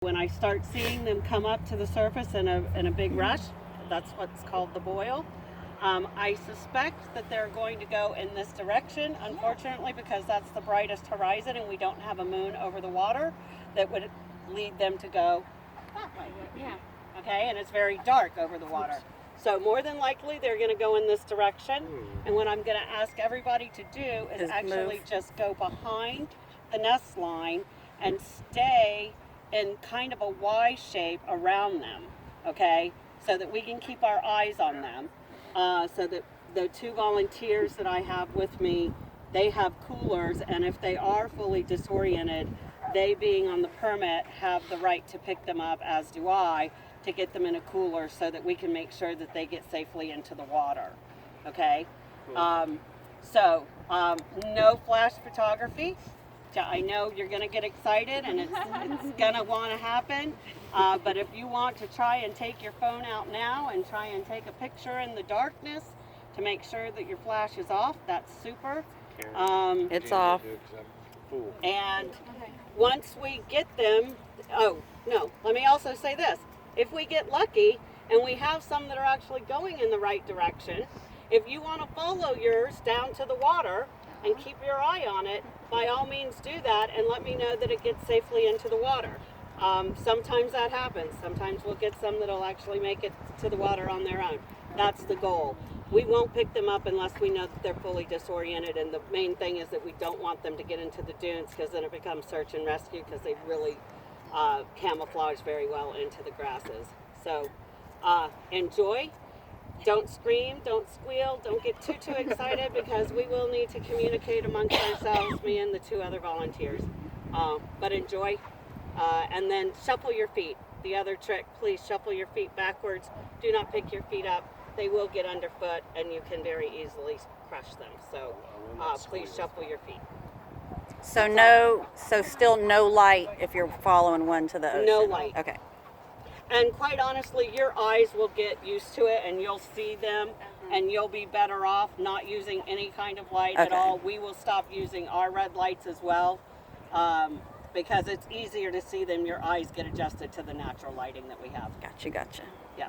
When I start seeing them come up to the surface in a big rush, that's what's called the boil. I suspect that they're going to go in this direction, unfortunately, because that's the brightest horizon and we don't have a moon over the water that would lead them to go that way. Yeah. Okay, and it's very dark over the water. So more than likely they're going to go in this direction. And what I'm going to ask everybody to do is actually just go behind the nest line and stay in kind of a Y shape around them, okay? So that we can keep our eyes on them. So that the two volunteers that I have with me, they have coolers, and if they are fully disoriented, they being on the permit have the right to pick them up, as do I, to get them in a cooler so that we can make sure that they get safely into the water, okay? Cool. No flash photography. I know you're going to get excited and it's going to want to happen, but if you want to try and take your phone out now and try and take a picture in the darkness to make sure that your flash is off, that's super. It's off. And once we get them, let me also say this. If we get lucky and we have some that are actually going in the right direction, if you want to follow yours down to the water and keep your eye on it, by all means do that and let me know that it gets safely into the water. Sometimes that happens. Sometimes we'll get some that'll actually make it to the water on their own. That's the goal. We won't pick them up unless we know that they're fully disoriented, and the main thing is that we don't want them to get into the dunes because then it becomes search and rescue because they really camouflage very well into the grasses. So enjoy. Don't scream, don't squeal, don't get too excited because we will need to communicate amongst ourselves, me and the two other volunteers. But enjoy, and then shuffle your feet. The other trick, please shuffle your feet backwards. Do not pick your feet up. They will get underfoot and you can very easily crush them. So please shuffle your feet. So still no light if you're following one to the ocean. No light. Okay. And quite honestly, your eyes will get used to it and you'll see them and you'll be better off not using any kind of light at all. We will stop using our red lights as well because it's easier to see them. Your eyes get adjusted to the natural lighting that we have. Gotcha. Yeah.